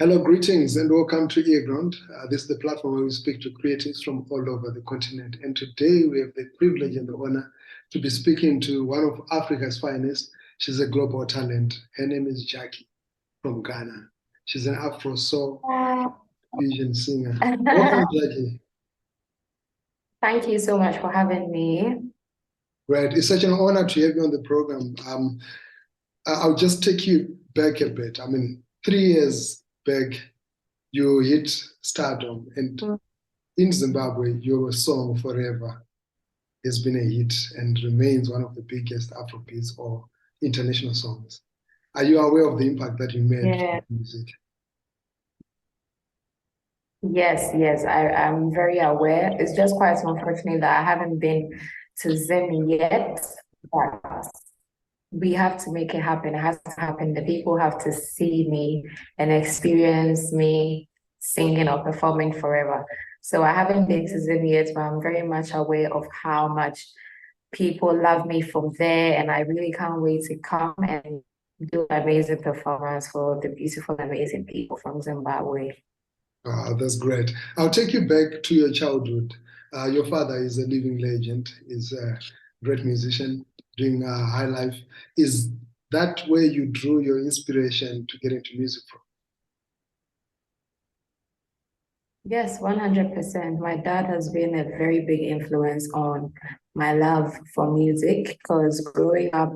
Hello, greetings, and welcome to earGROUND. This is the platform where we speak to creatives from all over the continent. And today we have the privilege and the honor to be speaking to one of Africa's finest. She's a global talent. Her name is Gyakie from Ghana. She's an afro soul fusion singer. Welcome, Gyakie. Thank you so much for having me. Right, it's such an honor to have you on the program. I'll just take you back a bit. 3 years back, you hit stardom, and in Zimbabwe, your song Forever has been a hit and remains one of the biggest Afrobeats or international songs. Are you aware of the impact that you made Yeah. with music? Yes, I'm very aware. It's just quite unfortunate that I haven't been to Zim yet, but we have to make it happen. It has to happen. The people have to see me and experience me singing or performing forever. So I haven't been to Zim yet, but I'm very much aware of how much people love me from there, and I really can't wait to come and do an amazing performance for the beautiful, amazing people from Zimbabwe. That's great. I'll take you back to your childhood. Your father is a living legend, is a great musician doing high life. Is that where you drew your inspiration to get into music from? Yes, 100%. My dad has been a very big influence on my love for music because growing up,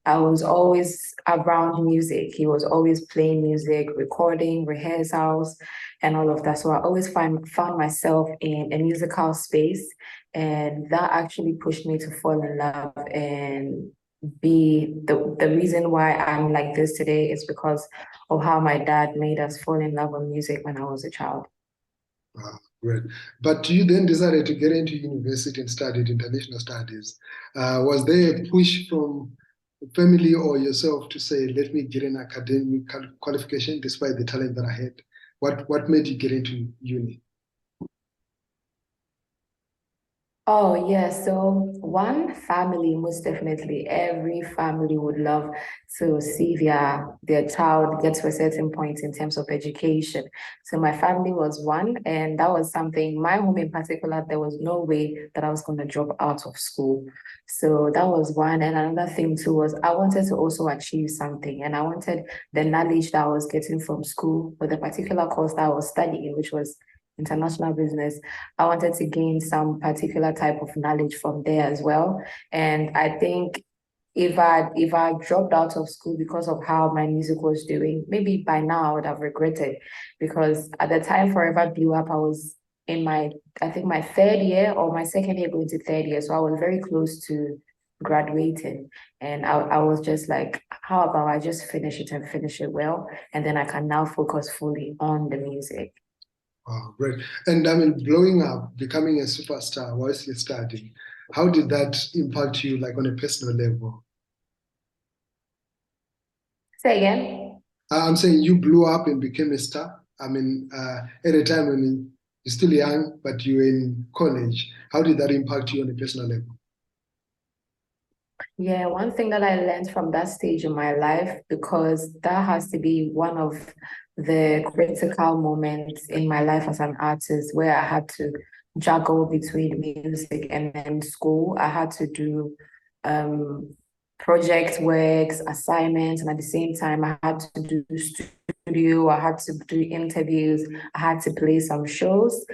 I was always around music. He was always playing music, recording, rehearsals, and all of that. So I always found myself in a musical space, and that actually pushed me to fall in love and be the reason why I'm like this today is because of how my dad made us fall in love with music when I was a child. Great. But you then decided to get into university and studied international studies. Was there a push from family or yourself to say, let me get an academic qualification despite the talent that I had? What made you get into uni? Oh, yeah. So one family, most definitely, every family would love to see their child get to a certain point in terms of education. So my family was one, and that was something, my home in particular, there was no way that I was going to drop out of school. So that was one. And another thing too was I wanted to also achieve something, and I wanted the knowledge that I was getting from school with the particular course that I was studying, which was international business. I wanted to gain some particular type of knowledge from there as well. And I think if I dropped out of school because of how my music was doing, maybe by now I would have regretted because at the time Forever blew up, I was in my I think my third year or my second year going to third year. So I was very close to graduating. And I was just like, how about I just finish it and finish it well? And then I can now focus fully on the music. Oh, great. And blowing up, becoming a superstar whilst you're studying, how did that impact you, like on a personal level? Say again. I'm saying you blew up and became a star. At a time when you're still young, but you're in college. How did that impact you on a personal level? Yeah, one thing that I learned from that stage in my life, because that has to be one of the critical moments in my life as an artist where I had to juggle between music and then school. I had to do um, project works, assignments, and at the same time, I had to do studio, I had to do interviews, I had to play some shows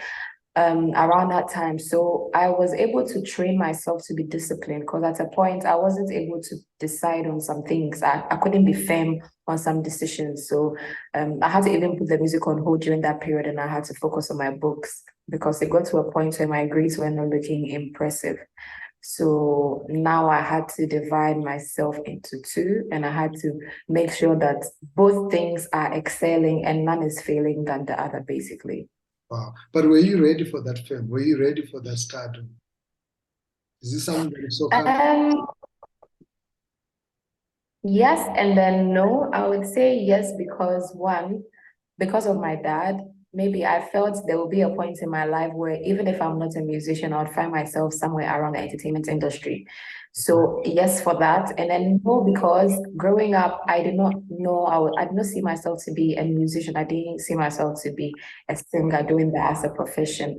around that time. So I was able to train myself to be disciplined because at a point I wasn't able to decide on some things. I couldn't be firm on some decisions. So I had to even put the music on hold during that period and I had to focus on my books because it got to a point where my grades were not looking impressive. So now I had to divide myself into two and I had to make sure that both things are excelling and none is failing than the other, basically. Wow. But were you ready for that fame? Were you ready for that stardom? Is this something that is so come? Um, yes, and then no. I would say yes because one, because of my dad. maybe I felt there will be a point in my life where even if I'm not a musician, I would find myself somewhere around the entertainment industry. So yes, for that. And then no, because growing up, I did not know I did not see myself to be a musician. I didn't see myself to be a singer doing that as a profession.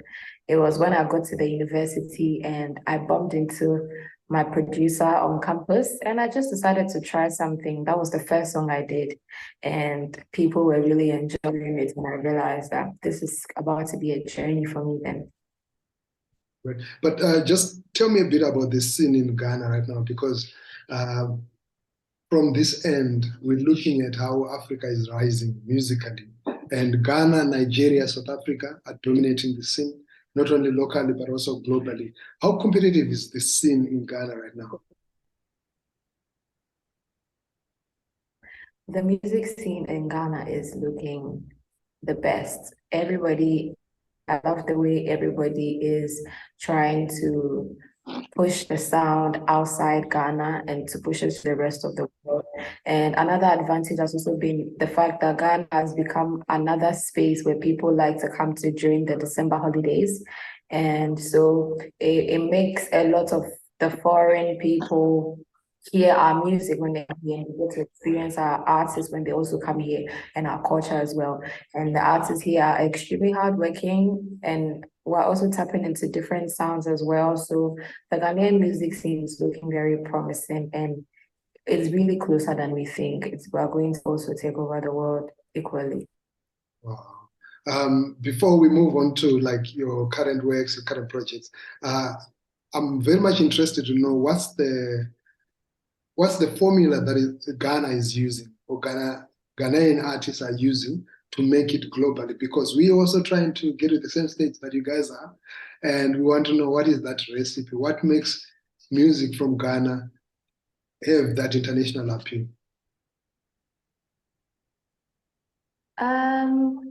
It was when I got to the university and I bumped into my producer on campus and I just decided to try something. That was the first song I did and people were really enjoying it. And I realized that this is about to be a journey for me then. Right. But just tell me a bit about the scene in Ghana right now, because from this end, we're looking at how Africa is rising musically. And Ghana, Nigeria, South Africa are dominating the scene, not only locally, but also globally. How competitive is the scene in Ghana right now? The music scene in Ghana is looking the best. I love the way everybody is trying to push the sound outside Ghana and to push it to the rest of the world. And another advantage has also been the fact that Ghana has become another space where people like to come to during the December holidays. And so it makes a lot of the foreign people hear our music when they come here and get to experience our artists when they also come here and our culture as well. And the artists here are extremely hardworking and we're also tapping into different sounds as well. So the Ghanaian music scene is looking very promising and it's really closer than we think. We're going to also take over the world equally. Wow. Before we move on to like your current works, your current projects, I'm very much interested to know what's the formula that Ghana is using, or Ghanaian artists are using to make it globally, because we're also trying to get to the same stage that you guys are, and we want to know what is that recipe, what makes music from Ghana have that international appeal.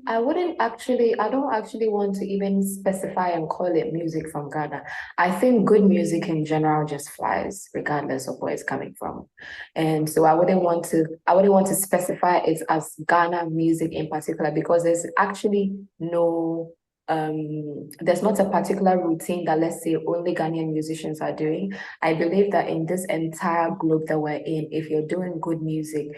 I don't actually want to even specify and call it music from Ghana. I think good music in general just flies, regardless of where it's coming from. And so I wouldn't want to specify it as Ghana music in particular because there's actually there's not a particular routine that let's say only Ghanaian musicians are doing. I believe that in this entire globe that we're in, if you're doing good music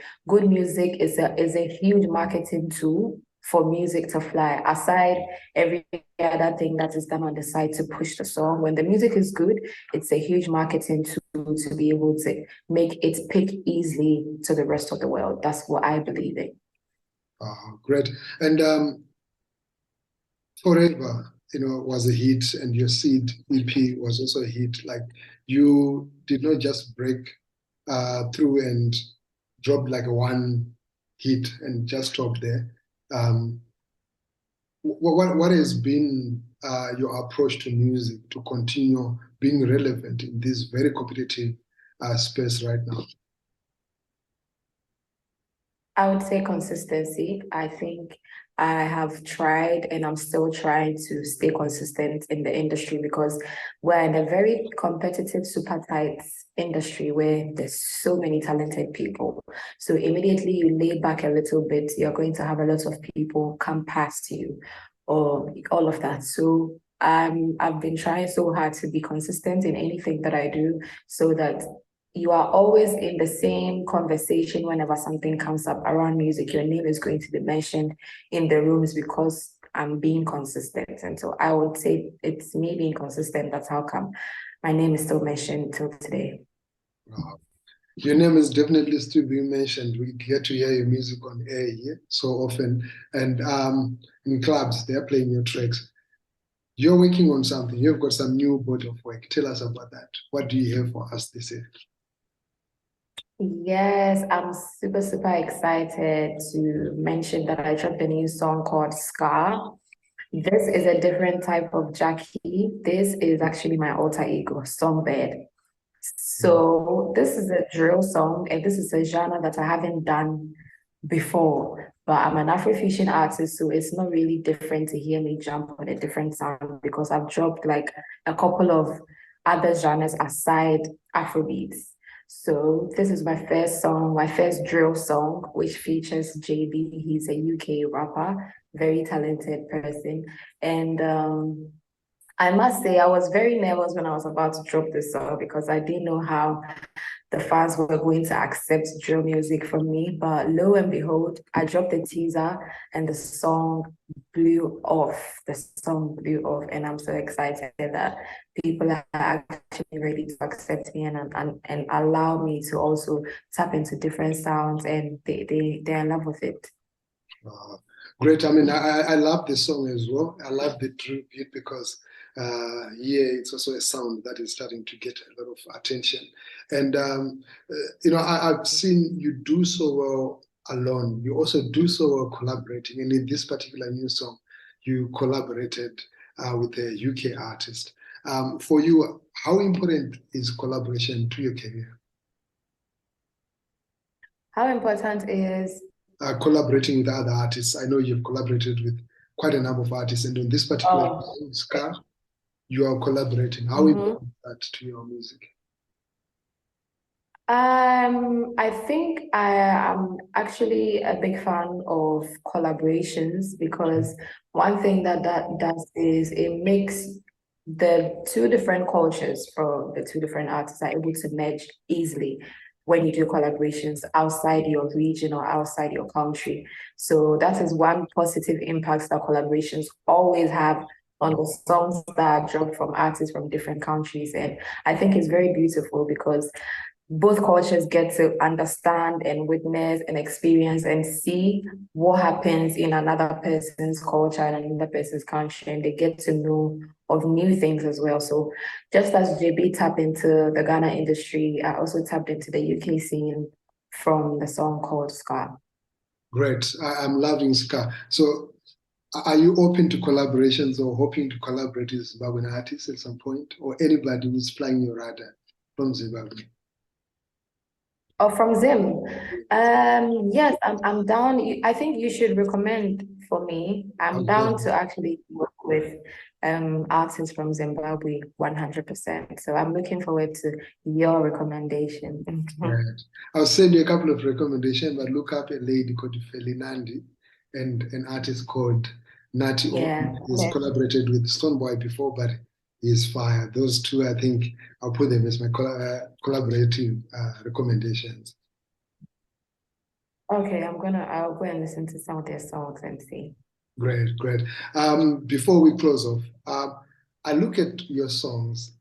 is a huge marketing tool for music to fly. Aside every other thing that is done on the side to push the song, when the music is good, it's a huge marketing tool to be able to make it pick easily to the rest of the world. That's what I believe in. Great. And Forever, was a hit, and your Seed EP was also a hit. Like, you did not just break through and drop like a one hit and just stop there. What has been your approach to music to continue being relevant in this very competitive space right now? I would say consistency. I think I have tried and I'm still trying to stay consistent in the industry because we're in a very competitive, super tight industry where there's so many talented people. So immediately you lay back a little bit, you're going to have a lot of people come past you or all of that. So I've been trying so hard to be consistent in anything that I do so that you are always in the same conversation whenever something comes up around music. Your name is going to be mentioned in the rooms because I'm being consistent. And so I would say it's me being consistent. That's how come my name is still mentioned till today. Wow. Your name is definitely still being mentioned. We get to hear your music on air here so often. And in clubs, they're playing your tracks. You're working on something. You've got some new body of work. Tell us about that. What do you have for us this year? Yes, I'm super, super excited to mention that I dropped a new song called Scar. This is a different type of Gyakie. This is actually my alter ego, Songbird. So this is a drill song, and this is a genre that I haven't done before. But I'm an Afrofusion artist, so it's not really different to hear me jump on a different sound because I've dropped like a couple of other genres aside Afrobeats. So this is my first song, my first drill song, which features Jbee. He's a UK rapper, very talented person. And I must say, I was very nervous when I was about to drop this song because I didn't know how the fans were going to accept drill music from me. But lo and behold, I dropped the teaser and the song blew off. The song blew off, and I'm so excited that people are actually ready to accept me and allow me to also tap into different sounds, and they're in love with it. Great. I mean, I love the song as well. I love the drill beat because it's also a sound that is starting to get a lot of attention. And I've seen you do so well alone. You also do so well collaborating. And in this particular new song, you collaborated with a UK artist. For you, how important is collaboration to your career? How important is collaborating with other artists? I know you've collaborated with quite a number of artists, and on this particular song, you are collaborating. How important is that to your music? I think I am actually a big fan of collaborations because one thing that does is it makes the two different cultures from the two different artists are able to merge easily when you do collaborations outside your region or outside your country. So that is one positive impact that collaborations always have on the songs that are dropped from artists from different countries. And I think it's very beautiful because both cultures get to understand and witness and experience and see what happens in another person's culture and another person's country, and they get to know of new things as well. So just as Jbee tapped into the Ghana industry, I also tapped into the UK scene from the song called Ska. Great. I'm loving Ska. So are you open to collaborations or hoping to collaborate with Zimbabwean artists at some point, or anybody who's flying your radar from Zimbabwe? Oh, from Zim. Yes, I'm down. I think you should recommend for me. I'm down to actually work with artists from Zimbabwe 100%. So I'm looking forward to your recommendation. Right. I'll send you a couple of recommendations, but look up a lady called Felinandi and an artist called Nati. Yeah. He's collaborated with Stonebwoy before, but he's fire. Those two, I think I'll put them as my collaborative recommendations. Okay, I'll go and listen to some of their songs and see. Great. Before we close off, I look at your songs.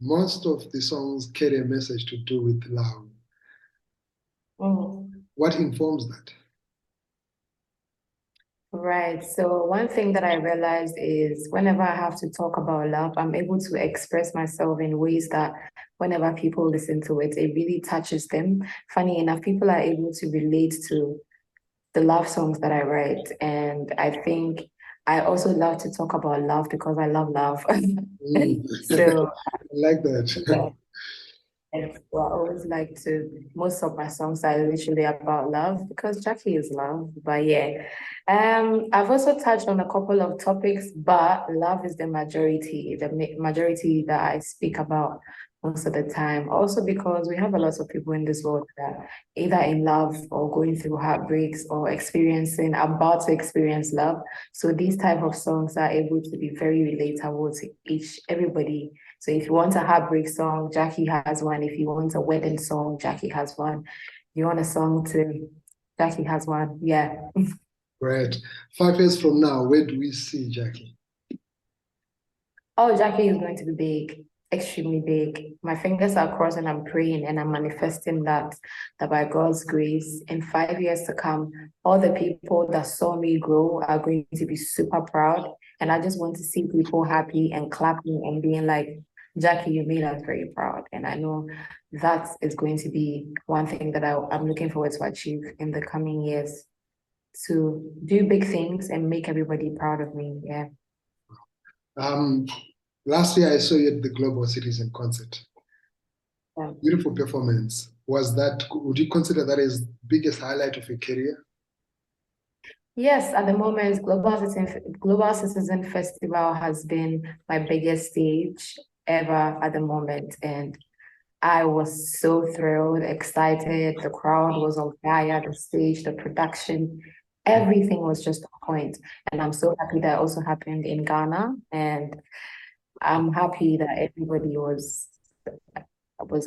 Most of the songs carry a message to do with love. What informs that? Right. So one thing that I realized is whenever I have to talk about love, I'm able to express myself in ways that whenever people listen to it, it really touches them. Funny enough, people are able to relate to the love songs that I write. And I think I also love to talk about love because I love love. So I like that. yeah. And so I always like to, most of my songs are literally about love because Gyakie is love. But yeah, I've also touched on a couple of topics, but love is the majority that I speak about most of the time. Also because we have a lot of people in this world that are either in love or going through heartbreaks or about to experience love. So these type of songs are able to be very relatable to everybody. So if you want a heartbreak song, Gyakie has one. If you want a wedding song, Gyakie has one. If you want a song Gyakie has one. Yeah. Great. 5 years from now, where do we see Gyakie? Oh, Gyakie is going to be big, extremely big. My fingers are crossed and I'm praying and I'm manifesting that by God's grace, in 5 years to come, all the people that saw me grow are going to be super proud. And I just want to see people happy and clapping and being like, Gyakie, you made us very proud. And I know that is going to be one thing that I'm looking forward to achieve in the coming years, to do big things and make everybody proud of me. Yeah. Last year I saw you at the Global Citizen concert. Yeah. Beautiful performance. Would you consider that as the biggest highlight of your career? Yes, at the moment, Global Citizen Festival has been my biggest stage ever at the moment. And I was so thrilled, excited. The crowd was on fire, the stage, the production, everything was just on point. And I'm so happy that also happened in Ghana. And I'm happy that everybody was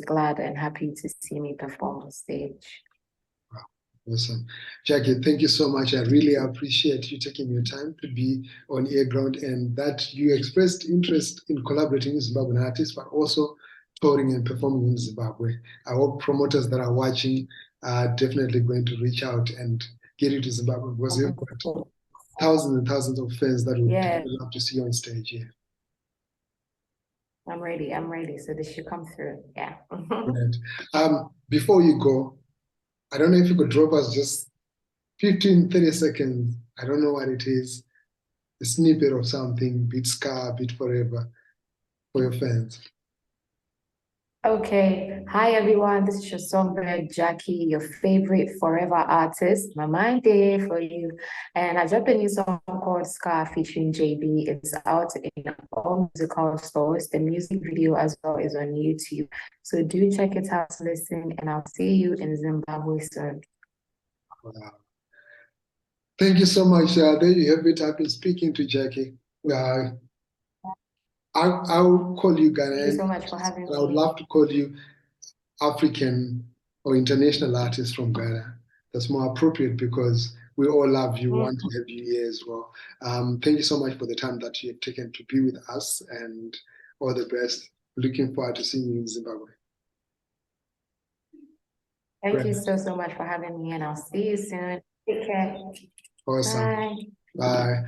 glad and happy to see me perform on stage. Awesome. Gyakie, thank you so much. I really appreciate you taking your time to be on earGROUND and that you expressed interest in collaborating with Zimbabwean artists, but also touring and performing in Zimbabwe. I hope promoters that are watching are definitely going to reach out and get you to Zimbabwe because you've got thousands and thousands of fans that would love to see you on stage here. I'm ready. So this should come through. Yeah. Right. Before you go, I don't know if you could drop us just 15, 30 seconds. I don't know what it is. A snippet of something, beat ska, beat forever for your fans. Okay. Hi, everyone. This is your songbird, Gyakie, your favorite forever artist. My mind day for you. And I dropped a new song called Ska featuring Jbee. It's out in all musical stores. The music video as well is on YouTube. So do check it out, listen, and I'll see you in Zimbabwe soon. Wow. Thank you so much. There you have it. I've been speaking to Gyakie. I'll call you Ghanaian. Thank you so much for having me. I would love to call you African or international artist from Ghana. That's more appropriate because we all love you, want to have you here as well. Thank you so much for the time that you have taken to be with us and all the best. Looking forward to seeing you in Zimbabwe. Thank you so much for having me and I'll see you soon. Take care. Awesome. Bye. Bye.